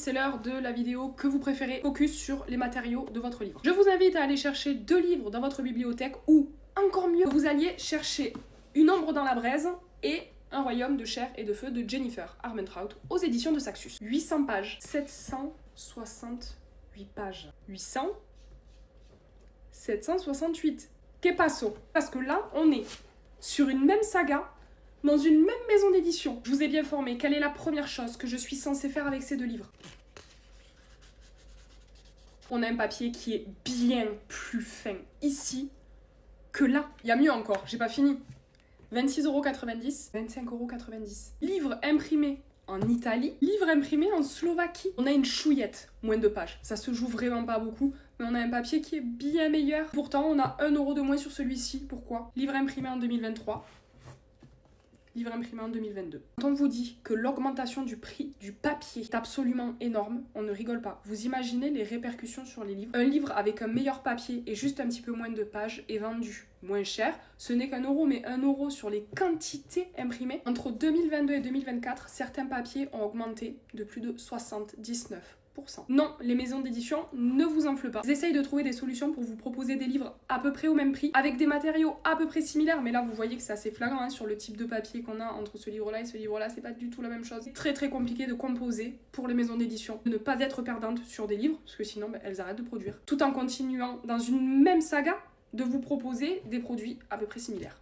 c'est l'heure de la vidéo que vous préférez, focus sur les matériaux de votre livre. Je vous invite à aller chercher 2 livres dans votre bibliothèque ou, encore mieux, vous alliez chercher Une ombre dans la braise et Un royaume de chair et de feu de Jennifer Armentrout aux éditions de Saxus. 800 pages, 768 pages. 800, 768. Que passo? Parce que là, on est sur une même saga, dans une même maison d'édition. Je vous ai bien formé. Quelle est la première chose que je suis censée faire avec ces 2 livres? On a un papier qui est bien plus fin ici que là. Il y a mieux encore, j'ai pas fini. 26,90 €, 25,90 €. Livre imprimé en Italie, livre imprimé en Slovaquie. On a une chouillette, moins de pages. Ça se joue vraiment pas beaucoup, mais on a un papier qui est bien meilleur. Pourtant, on a 1 € de moins sur celui-ci. Pourquoi? Livre imprimé en 2023. Livre imprimé en 2022. Quand on vous dit que l'augmentation du prix du papier est absolument énorme, on ne rigole pas. Vous imaginez les répercussions sur les livres? Un livre avec un meilleur papier et juste un petit peu moins de pages est vendu moins cher. Ce n'est qu'1 €, mais 1 € sur les quantités imprimées. Entre 2022 et 2024, certains papiers ont augmenté de plus de 79%. Non, les maisons d'édition ne vous enflent pas. Ils essayent de trouver des solutions pour vous proposer des livres à peu près au même prix, avec des matériaux à peu près similaires, mais là vous voyez que c'est assez flagrant hein, sur le type de papier qu'on a entre ce livre-là et ce livre-là, c'est pas du tout la même chose. C'est très très compliqué de composer pour les maisons d'édition, de ne pas être perdantes sur des livres, parce que sinon elles arrêtent de produire, tout en continuant dans une même saga de vous proposer des produits à peu près similaires.